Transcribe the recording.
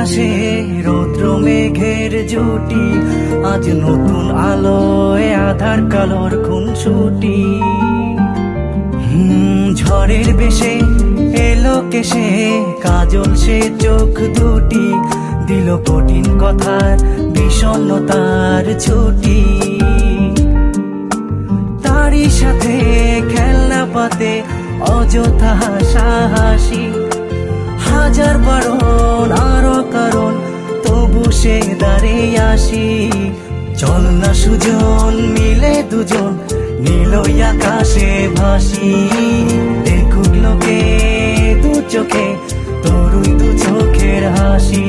আকাশে রৌদ্র মেঘের জুটি, আজ নতুন আলোয় আধার কালোর খুনসুটি। ঝড়ের বেশে এলো কেশে কাজল সে চোখ দুটি, দিল কঠিন কথার বিষণ্ণতার ছুটি। তারই সাথে খেলনা পাতে অযথা হাসাহাসি, হাজার বারণ আরো কারণ তবু সে দাঁড়িয়ে আসি। চল না সুজন মিলে দুজন নীলই আকাশে ভাসি, দেখুক লোকে দু চোখে তরুণ দু চোখের হাসি।